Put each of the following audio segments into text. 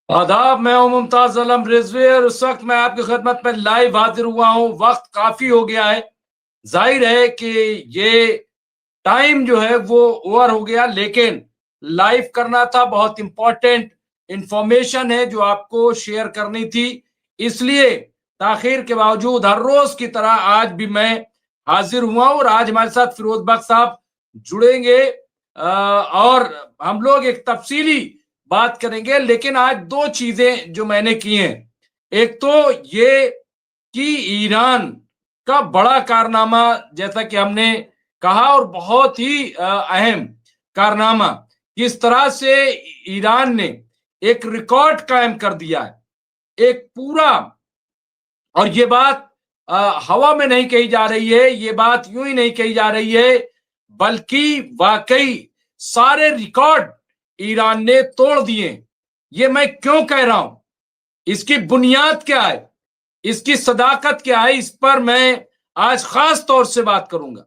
आदाब, मैं हूं मुमताज आलम रिजवी और उस वक्त मैं आपकी खिदमत में लाइव हाजिर हुआ हूं। वक्त काफी हो गया है, जाहिर है कि ये टाइम जो है वो ओवर हो गया, लेकिन लाइव करना था। बहुत इंपॉर्टेंट इंफॉर्मेशन है जो आपको शेयर करनी थी, इसलिए ताखिर के बावजूद हर रोज की तरह आज भी मैं हाजिर हुआ हूं। और आज हमारे साथ फिरोज बख्श साहब जुड़ेंगे और हम लोग एक तफसीली बात करेंगे। लेकिन आज दो चीजें जो मैंने की हैं, एक तो ये कि ईरान का बड़ा कारनामा, जैसा कि हमने कहा, और बहुत ही अहम कारनामा, किस तरह से ईरान ने एक रिकॉर्ड कायम कर दिया है, एक पूरा। और ये बात हवा में नहीं कही जा रही है, ये बात यूं ही नहीं कही जा रही है, बल्कि वाकई सारे रिकॉर्ड ईरान ने तोड़ दिए। ये मैं क्यों कह रहा हूं, इसकी बुनियाद क्या है, इसकी सदाकत क्या है, इस पर मैं आज खास तौर से बात करूंगा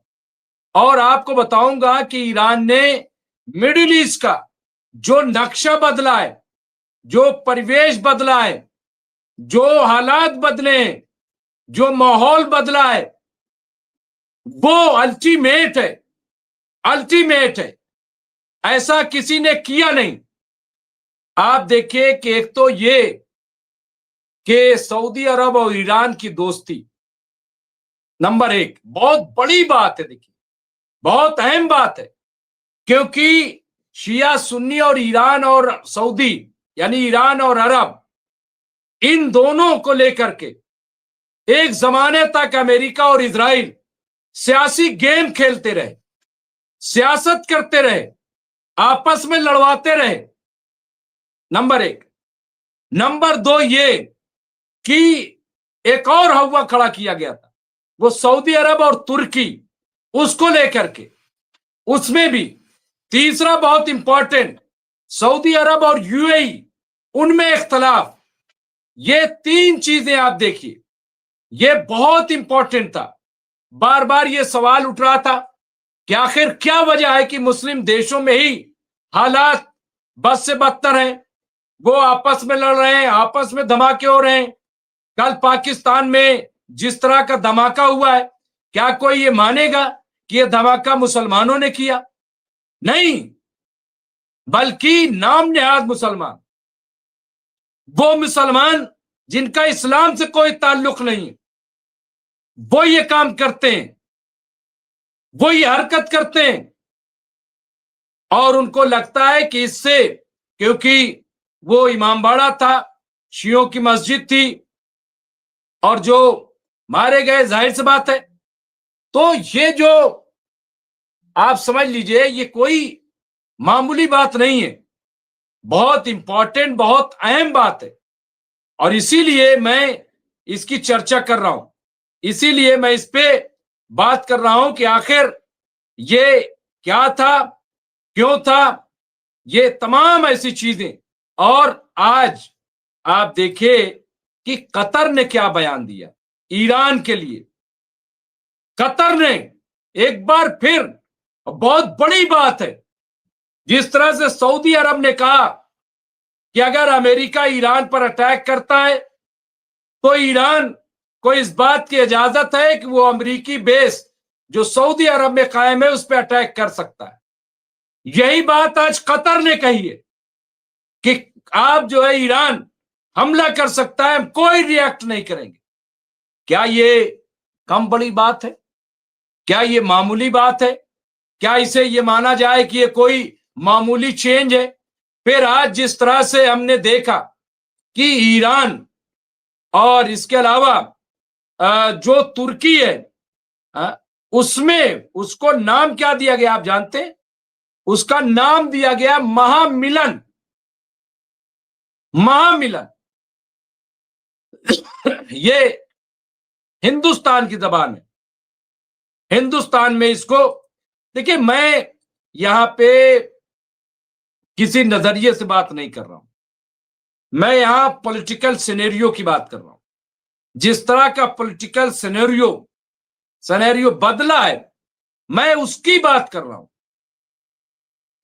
और आपको बताऊंगा कि ईरान ने मिडिल ईस्ट का जो नक्शा बदला है, जो परिवेश बदला है, जो हालात बदले हैं, जो माहौल बदला है, वो अल्टीमेट है, अल्टीमेट है। ऐसा किसी ने किया नहीं। आप देखिए कि एक तो ये कि सऊदी अरब और ईरान की दोस्ती, नंबर एक, बहुत बड़ी बात है। देखिए, बहुत अहम बात है, क्योंकि शिया सुन्नी और ईरान और सऊदी, यानी ईरान और अरब, इन दोनों को लेकर के एक जमाने तक अमेरिका और इजराइल सियासी गेम खेलते रहे, सियासत करते रहे, आपस में लड़वाते रहे, नंबर एक। नंबर दो ये कि एक और हवा खड़ा किया गया था, वो सऊदी अरब और तुर्की, उसको लेकर के, उसमें भी तीसरा बहुत इंपॉर्टेंट, सऊदी अरब और यूएई, उनमें इख्तलाफ। ये तीन चीजें आप देखिए, ये बहुत इंपॉर्टेंट था। बार बार ये सवाल उठ रहा था कि आखिर क्या वजह है कि मुस्लिम देशों में ही हालात बद से बदतर हैं, वो आपस में लड़ रहे हैं, आपस में धमाके हो रहे हैं। कल पाकिस्तान में जिस तरह का धमाका हुआ है, क्या कोई ये मानेगा कि यह धमाका मुसलमानों ने किया? नहीं, बल्कि नाम नेहाद मुसलमान, वो मुसलमान जिनका इस्लाम से कोई ताल्लुक नहीं है, वो ये काम करते हैं, वो ये हरकत करते हैं। और उनको लगता है कि इससे, क्योंकि वो इमामबाड़ा था, शियों की मस्जिद थी, और जो मारे गए, जाहिर सी बात है। तो ये जो आप समझ लीजिए, ये कोई मामूली बात नहीं है, बहुत इंपॉर्टेंट, बहुत अहम बात है। और इसीलिए मैं इसकी चर्चा कर रहा हूं, इसीलिए मैं इस पे बात कर रहा हूं कि आखिर ये क्या था, क्यों था, ये तमाम ऐसी चीजें। और आज आप देखिए कि कतर ने क्या बयान दिया ईरान के लिए। कतर ने एक बार फिर, बहुत बड़ी बात है, जिस तरह से सऊदी अरब ने कहा कि अगर अमेरिका ईरान पर अटैक करता है तो ईरान को इस बात की इजाजत है कि वो अमेरिकी बेस जो सऊदी अरब में कायम है उस पर अटैक कर सकता है। यही बात आज कतर ने कही है कि आप जो है, ईरान हमला कर सकता है, हम कोई रिएक्ट नहीं करेंगे। क्या ये कम बड़ी बात है? क्या ये मामूली बात है? क्या इसे ये माना जाए कि ये कोई मामूली चेंज है? फिर आज जिस तरह से हमने देखा कि ईरान और इसके अलावा जो तुर्की है, उसमें उसको नाम क्या दिया गया आप जानते हैं? उसका नाम दिया गया महामिलन। महामिलन ये हिंदुस्तान की जबान है, हिंदुस्तान में इसको देखिए। मैं यहां पे किसी नजरिए से बात नहीं कर रहा हूं, मैं यहां पॉलिटिकल सिनेरियो की बात कर रहा हूं। जिस तरह का पॉलिटिकल सिनेरियो बदला है, मैं उसकी बात कर रहा हूं।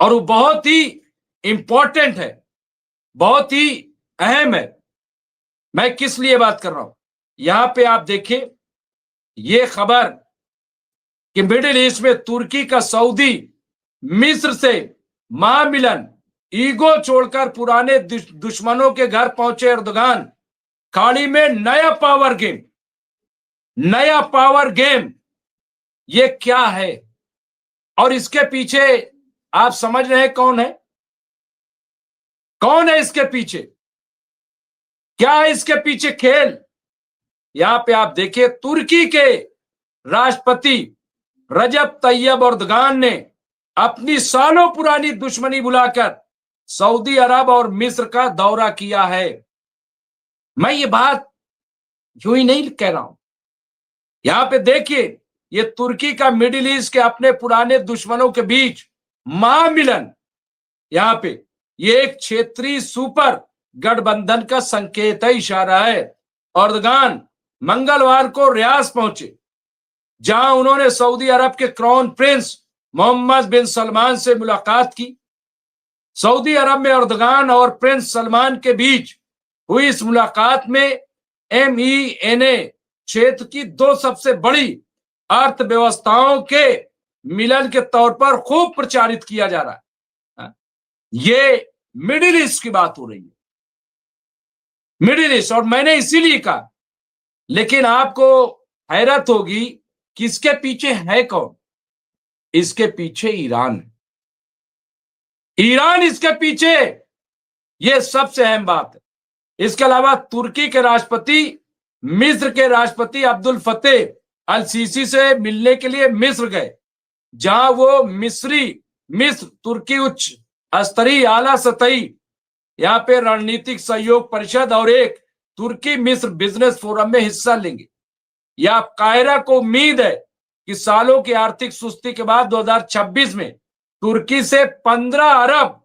और वो बहुत ही इंपॉर्टेंट है, बहुत ही अहम है। मैं किस लिए बात कर रहा हूं, यहां पे आप देखिए ये खबर कि मिडिल ईस्ट में तुर्की का सऊदी मिस्र से महामिलन, ईगो छोड़कर पुराने दुश्मनों के घर पहुंचे एर्दोगान, खाड़ी में नया पावर गेम, नया पावर गेम, ये क्या है? और इसके पीछे आप समझ रहे हैं कौन है? कौन है इसके पीछे? क्या है इसके पीछे खेल? यहां पे आप देखिए तुर्की के राष्ट्रपति रजब तैयब एर्दोगान ने अपनी सालों पुरानी दुश्मनी बुलाकर सऊदी अरब और मिस्र का दौरा किया है। मैं ये बात यूं ही नहीं कह रहा हूं, यहां पे देखिए ये तुर्की का मिडिल ईस्ट के अपने पुराने दुश्मनों के बीच महामिलन, यहां पे ये एक क्षेत्रीय सुपर गठबंधन का संकेत है, इशारा है। एर्दोगान मंगलवार को रियाद पहुंचे, जहां उन्होंने सऊदी अरब के क्राउन प्रिंस मोहम्मद बिन सलमान से मुलाकात की। सऊदी अरब में एर्दोगान और प्रिंस सलमान के बीच हुई इस मुलाकात में MENA क्षेत्र की दो सबसे बड़ी अर्थव्यवस्थाओं के मिलन के तौर पर खूब प्रचारित किया जा रहा है। ये मिडिल ईस्ट की बात हो रही है, मिडिल ईस्ट। और मैंने इसीलिए कहा, लेकिन आपको हैरत होगी कि इसके पीछे है कौन? इसके पीछे ईरान है। ईरान इसके पीछे, यह सबसे अहम बात है। इसके अलावा तुर्की के राष्ट्रपति मिस्र के राष्ट्रपति अब्दुल फतेह अल सीसी से मिलने के लिए मिस्र गए, जहां वो मिस्र तुर्की उच्च स्तरीय आला सतही यहां पे रणनीतिक सहयोग परिषद और एक तुर्की मिस्र बिजनेस फोरम में हिस्सा लेंगे। या कायरा को उम्मीद है कि सालों की आर्थिक सुस्ती के बाद 2026 में तुर्की से 15 अरब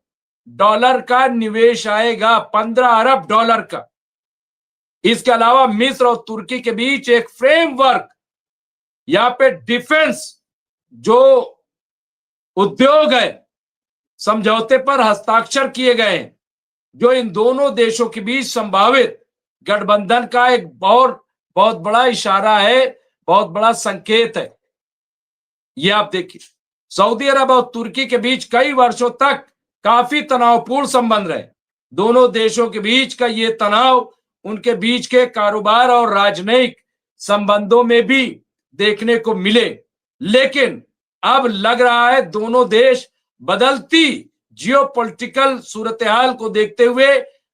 डॉलर का निवेश आएगा, 15 अरब डॉलर का। इसके अलावा मिस्र और तुर्की के बीच एक फ्रेमवर्क, यहां पे डिफेंस जो उद्योग है, समझौते पर हस्ताक्षर किए गए हैं, जो इन दोनों देशों के बीच संभावित गठबंधन का एक बहुत बड़ा इशारा है, बहुत बड़ा संकेत है। ये आप देखिए, सऊदी अरब और तुर्की के बीच कई वर्षों तक काफी तनावपूर्ण संबंध रहे। दोनों देशों के बीच का ये तनाव उनके बीच के कारोबार और राजनयिक संबंधों में भी देखने को मिले। लेकिन अब लग रहा है दोनों देश बदलती जियोपॉलिटिकल सूरत-ए-हाल को देखते हुए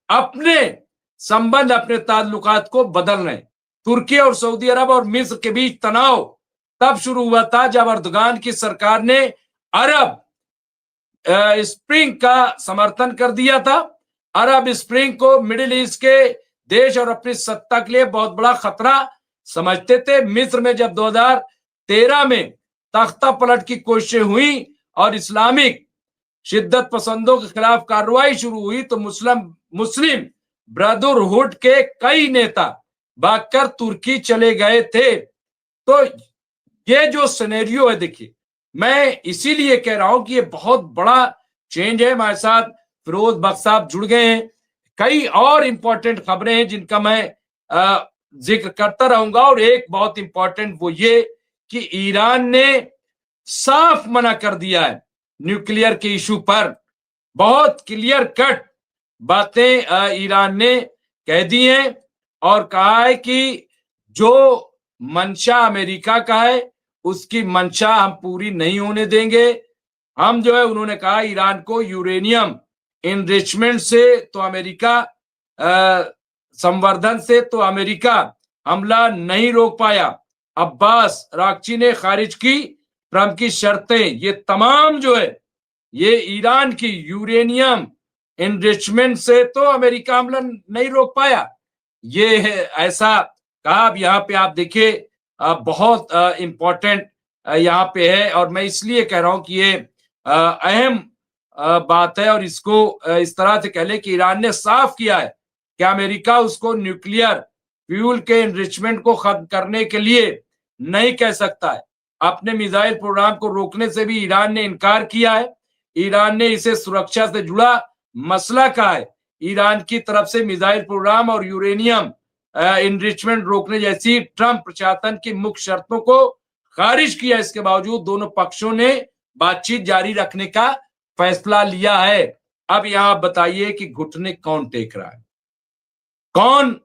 अपने संबंध, अपने ताल्लुकात को बदल रहे हैं। तुर्की और सऊदी अरब और मिस्र के बीच तनाव तब शुरू हुआ था जब एर्दोगान की सरकार ने अरब स्प्रिंग का समर्थन कर दिया था। अरब स्प्रिंग को मिडिल ईस्ट के देश और अपनी सत्ता के लिए बहुत बड़ा खतरा समझते थे। मिस्र में जब 2013 में तख्ता पलट की कोशिशें हुई और इस्लामिक शिद्दत पसंदों के खिलाफ कार्रवाई शुरू हुई, तो मुस्लिम ब्रदरहुड के कई नेता भागकर तुर्की चले गए थे। तो ये जो सिनेरियो है, देखिए, मैं इसीलिए कह रहा हूं कि ये बहुत बड़ा चेंज है। हमारे साथ फिरोज बख्श साहब जुड़ गए हैं। कई और इंपॉर्टेंट खबरें हैं जिनका मैं जिक्र करता रहूंगा, और एक बहुत इंपॉर्टेंट वो ये कि ईरान ने साफ मना कर दिया है न्यूक्लियर के इशू पर। बहुत क्लियर कट बातें ईरान ने कह दी हैं और कहा है कि जो मंशा अमेरिका का है उसकी मंशा हम पूरी नहीं होने देंगे। हम जो है, उन्होंने कहा, ईरान को यूरेनियम इनरिचमेंट से तो अमेरिका संवर्धन से तो अमेरिका हमला नहीं रोक पाया। अब्बास रागची ने खारिज की ट्रंप की शर्तें। ये तमाम जो है, ये ईरान की यूरेनियम इनरिचमेंट से तो अमेरिका हमला नहीं रोक पाया, ये है ऐसा कहा। अब यहाँ पे आप देखिए बहुत इंपॉर्टेंट यहाँ पे है, और मैं इसलिए कह रहा हूं कि ये अहम बात है। और इसको इस तरह से कह ले कि ईरान ने साफ किया है कि अमेरिका उसको न्यूक्लियर फ्यूल के इनरिचमेंट को खत्म करने के लिए नहीं कह सकता है। अपने मिसाइल प्रोग्राम को रोकने से भी ईरान ने इनकार किया है। ईरान ने इसे सुरक्षा से जुड़ा मसला कहा है। ईरान की तरफ से मिसाइल प्रोग्राम और यूरेनियम इनरिचमेंट रोकने जैसी ट्रंप प्रशासन की मुख्य शर्तों को खारिज किया। इसके बावजूद दोनों पक्षों ने बातचीत जारी रखने का फैसला लिया है। अब यहां बताइए कि घुटने कौन टेक रहा है, कौन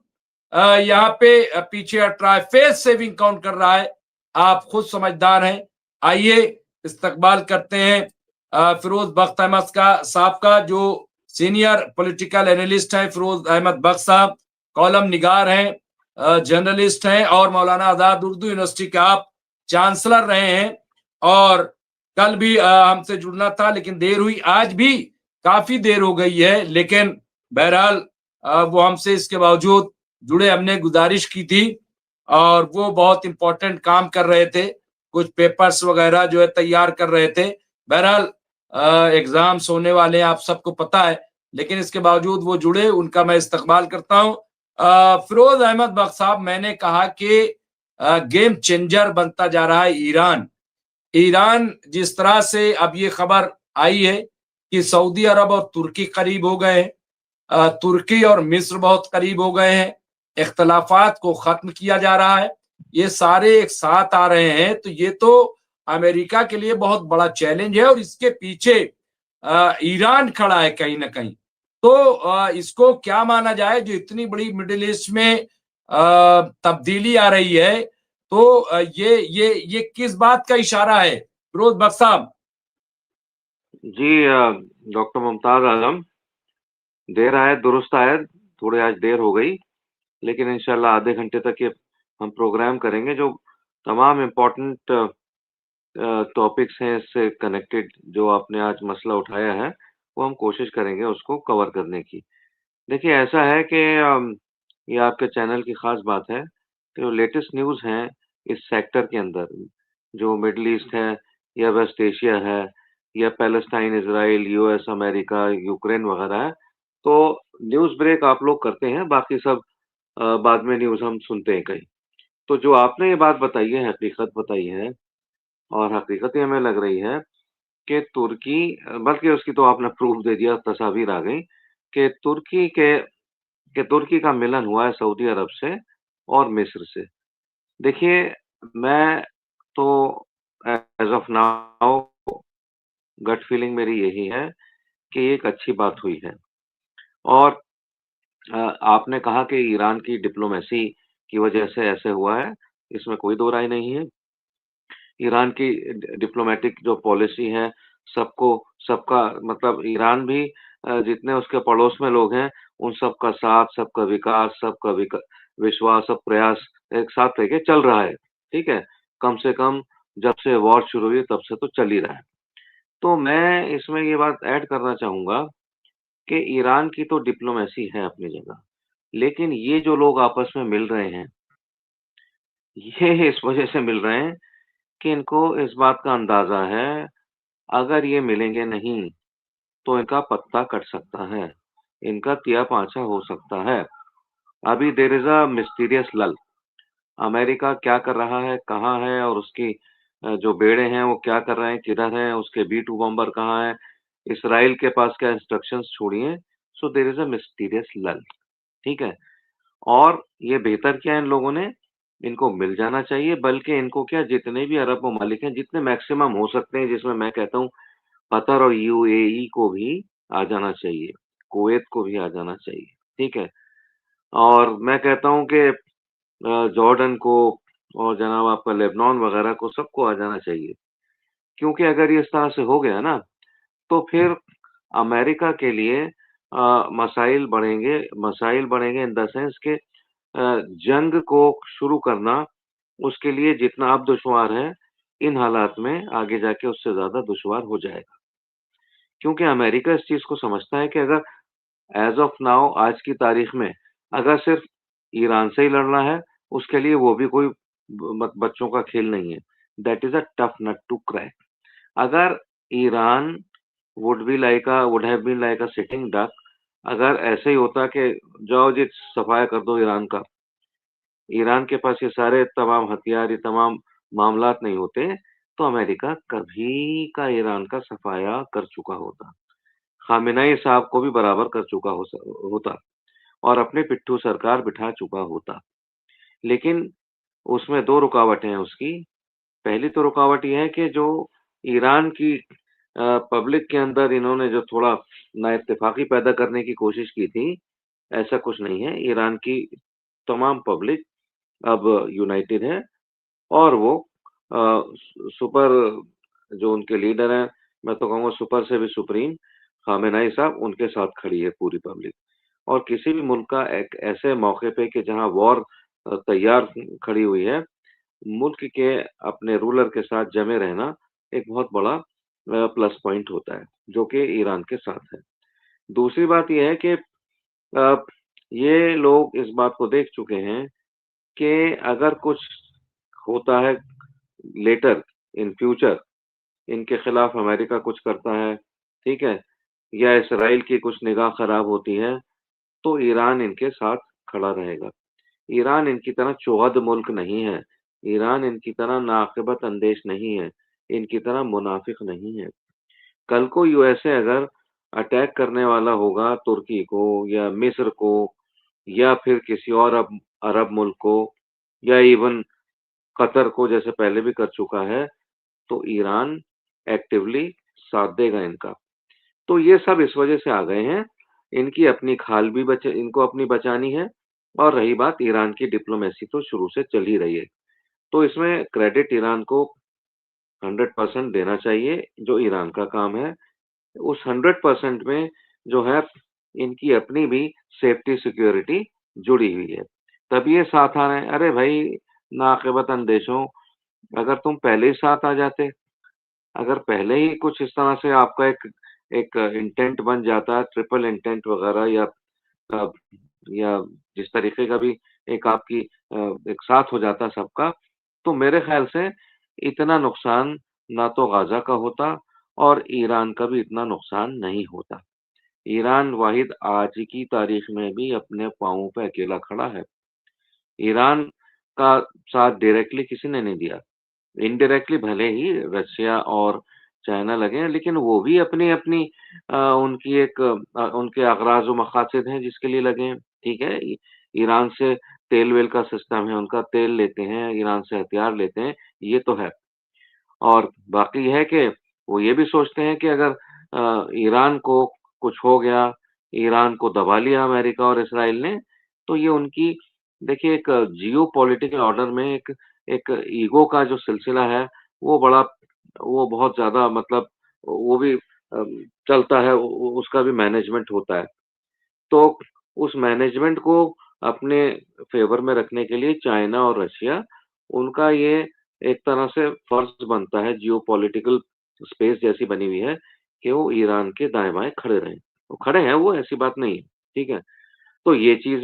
यहाँ पे पीछे हट रहा है, फेस सेविंग कौन कर रहा है, आप खुद समझदार हैं। आइए इस्तकबाल करते हैं फिरोज बख्त अहमद साहब का, जो सीनियर पॉलिटिकल एनालिस्ट हैं। फिरोज अहमद बख्त साहब कॉलम निगार हैं, जर्नलिस्ट हैं और मौलाना आजाद उर्दू यूनिवर्सिटी के आप चांसलर रहे हैं। और कल भी हमसे जुड़ना था लेकिन देर हुई, आज भी काफी देर हो गई है, लेकिन बहरहाल वो हमसे इसके बावजूद जुड़े। हमने गुजारिश की थी और वो बहुत इंपॉर्टेंट काम कर रहे थे, कुछ पेपर्स वगैरह जो है तैयार कर रहे थे। बहरहाल एग्जाम्स होने वाले हैं, आप सबको पता है, लेकिन इसके बावजूद वो जुड़े, उनका मैं इस्तकबाल करता हूँ। फिरोज अहमद बख्त साहब, मैंने कहा कि गेम चेंजर बनता जा रहा है ईरान। ईरान जिस तरह से अब ये खबर आई है कि सऊदी अरब और तुर्की करीब हो गए हैं, तुर्की और मिस्र बहुत करीब हो गए हैं, इख्तलाफात को खत्म किया जा रहा है, ये सारे एक साथ आ रहे हैं, तो ये तो अमेरिका के लिए बहुत बड़ा चैलेंज है और इसके पीछे ईरान खड़ा है कहीं ना कहीं। तो इसको क्या माना जाए, जो इतनी बड़ी मिडिल ईस्ट में तब्दीली आ रही है, तो ये किस बात का इशारा है फिरोज बख्त साहब? जी डॉक्टर मुमताज आलम, देर आए दुरुस्त आए, थोड़ी आज देर हो गई, लेकिन इंशाल्लाह आधे घंटे तक ये हम प्रोग्राम करेंगे। जो तमाम इम्पोर्टेंट टॉपिक्स हैं इससे कनेक्टेड, जो आपने आज मसला उठाया है, वो हम कोशिश करेंगे उसको कवर करने की। देखिए, ऐसा है कि ये आपके चैनल की खास बात है कि जो लेटेस्ट न्यूज़ हैं इस सेक्टर के अंदर, जो मिडल ईस्ट है या वेस्ट एशिया है या Palestine, Israel, US, America, Ukraine वगैरह है, तो न्यूज़ ब्रेक आप लोग करते हैं, बाकी सब बाद में न्यूज़ हम सुनते हैं कहीं। तो जो आपने ये बात बताई है, हकीकत बताई है, और हकीकत ही हमें लग रही है कि तुर्की, बल्कि उसकी तो आपने प्रूफ दे दिया, तस्वीर आ गई कि तुर्की का मिलन हुआ है सऊदी अरब से और मिस्र से। देखिए, मैं तो as of now gut feeling मेरी यही है कि ये एक अच्छी बात हुई है। और आपने कहा कि ईरान की डिप्लोमेसी की वजह से ऐसे हुआ है, इसमें कोई दो राय नहीं है। ईरान की डिप्लोमेटिक जो पॉलिसी है, सबको सबका मतलब ईरान भी जितने उसके पड़ोस में लोग हैं, उन सबका साथ, सबका विकास, सबका विश्वास, सब प्रयास एक साथ लेके चल रहा है। ठीक है? कम से कम जब से वॉर शुरू हुई तब से तो चल ही रहा है। तो मैं इसमें ये बात ऐड करना चाहूँगा कि ईरान की तो डिप्लोमेसी है अपनी जगह, लेकिन ये जो लोग आपस में मिल रहे हैं, ये इस वजह से मिल रहे हैं कि इनको इस बात का अंदाज़ा है, अगर ये मिलेंगे नहीं, तो इनका पत्ता कट सकता है, इनका तिया-पांचा हो सकता है। अभी देयर इज़ अ मिस्टीरियस लल। अमेरिका क्या कर रहा है, कहाँ है, और उसकी जो बेड़े हैं वो क्या कर रहे हैं, किधर हैं, उसके बी 2 बम्बर कहाँ हैं, इसराइल के पास क्या इंस्ट्रक्शंस छोड़ी हैं। So there is a mysterious lull. ठीक है? और ये बेहतर किया इन लोगों ने, इनको मिल जाना चाहिए, बल्कि इनको क्या, जितने भी अरब ममालिक हैं, जितने मैक्सिमम हो सकते हैं, जिसमें मैं कहता हूँ कतर और यूएई को भी आ जाना चाहिए, कुवैत को भी आ जाना चाहिए। ठीक है? और मैं कहता हूँ कि जॉर्डन को और जनाब आपका लेबनान वगैरह को, सबको आ जाना चाहिए। क्योंकि अगर ये इस तरह से हो गया ना, तो फिर अमेरिका के लिए मसाइल बढ़ेंगे इन द सेंस के जंग को शुरू करना उसके लिए जितना अब दुश्वार है, इन हालात में आगे जाके उससे ज़्यादा दुश्वार हो जाएगा। क्योंकि अमेरिका इस चीज़ को समझता है कि अगर एज़ ऑफ नाउ, आज की तारीख में, अगर सिर्फ ईरान से ही लड़ना है, उसके लिए वो भी कोई बच्चों का खेल नहीं है। That is a tough nut to crack. अगर Iran would have been like a sitting duck, अगर ऐसे ही होता कि जाओ जी सफाया कर दो ईरान का, ईरान के पास ये सारे तमाम हथियार, ये तमाम मामलात नहीं होते, तो अमेरिका कभी का ईरान का सफाया कर चुका होता। खामेनेई साहब को भी बराबर कर चुका होता और अपने पिट्ठू सरकार बिठा चुका होता। लेकिन उसमें 2 रुकावटें हैं उसकी। पहली तो रुकावट ये है कि जो ईरान की पब्लिक के अंदर इन्होंने जो थोड़ा नाइत्तेफाकी पैदा करने की कोशिश की थी, ऐसा कुछ नहीं है। ईरान की तमाम पब्लिक अब यूनाइटेड है और वो सुपर जो उनके लीडर हैं, मैं तो कहूँगा सुपर से भी सुप्रीम खामेनेई साहब, उनके साथ खड़ी है पूरी पब्लिक। और किसी भी मुल्क का एक ऐसे मौके पे कि जहाँ वॉर तैयार खड़ी हुई है, मुल्क के अपने रूलर के साथ जमे रहना एक बहुत बड़ा प्लस पॉइंट होता है, जो कि ईरान के साथ है। दूसरी बात ये है कि ये लोग इस बात को देख चुके हैं कि अगर कुछ होता है लेटर इन फ्यूचर, इनके खिलाफ अमेरिका कुछ करता है, ठीक है, या इसराइल की कुछ निगाह खराब होती है, तो ईरान इनके साथ खड़ा रहेगा। ईरान इनकी तरह चौहद मुल्क नहीं है। ईरान इनकी तरह नाक़िबत अंदेश नहीं है। इनकी तरह मुनाफिक नहीं है। कल को यूएसए अगर अटैक करने वाला होगा तुर्की को या मिस्र को या फिर किसी और अरब मुल्क को या इवन कतर को, जैसे पहले भी कर चुका है, तो ईरान एक्टिवली साथ देगा इनका। तो ये सब इस वजह से आ गए हैं, इनकी अपनी खाल भी इनको अपनी बचानी है। और रही बात ईरान की डिप्लोमेसी, तो शुरू से चल ही रही है। तो इसमें क्रेडिट ईरान को 100% देना चाहिए, जो ईरान का काम है। उस 100% में जो है इनकी अपनी भी सेफ्टी सिक्योरिटी जुड़ी हुई है, तभी ये साथ आ रहे हैं। अरे भाई नाक़िबत अंदेशों, अगर तुम पहले ही साथ आ जाते, अगर पहले ही कुछ इस तरह से आपका एक एक इंटेंट बन जाता है, ट्रिपल इंटेंट वगैरह, अ, या जिस तरीके का भी एक आपकी एक साथ हो जाता सबका, तो मेरे ख्याल से इतना नुकसान ना तो गाजा का होता और ईरान का भी इतना नुकसान नहीं होता। ईरान वाहिद आज की तारीख में भी अपने पाँवों पे अकेला खड़ा है। ईरान का साथ डायरेक्टली किसी ने नहीं दिया। इनडायरेक्टली भले ही रशिया और चाइना लगे हैं, लेकिन वो भी अपनी-अपनी उनकी एक उनके अग़राज़ व मक़ासिद हैं जिसके लिए लगे हैं, ठीक है? ईरान से तेल-वेल का सिस्टम है, उनका तेल लेते हैं, ईरान से हथियार लेते हैं, ये तो है। और बाकी है कि वो ये भी सोचते हैं कि अगर ईरान को कुछ हो गया, ईरान को दबा लिया अमेरिका और इसराइल ने, तो ये उनकी, देखिए, एक जियोपॉलिटिकल ऑर्डर में एक एक ईगो का जो सिलसिला है, वो बड़ा वो बहुत ज़्यादा, मतलब वो भी चलता है, उसका भी मैनेजमेंट होता है। तो उस मैनेजमेंट को अपने फ़ेवर में रखने के लिए चाइना और रशिया, उनका ये एक तरह से फ़र्ज़ बनता है, जियोपॉलिटिकल स्पेस जैसी बनी हुई है, कि वो ईरान के दाएँ-बाएँ खड़े रहें। वो खड़े हैं वो, ऐसी बात नहीं है, ठीक है? तो ये चीज़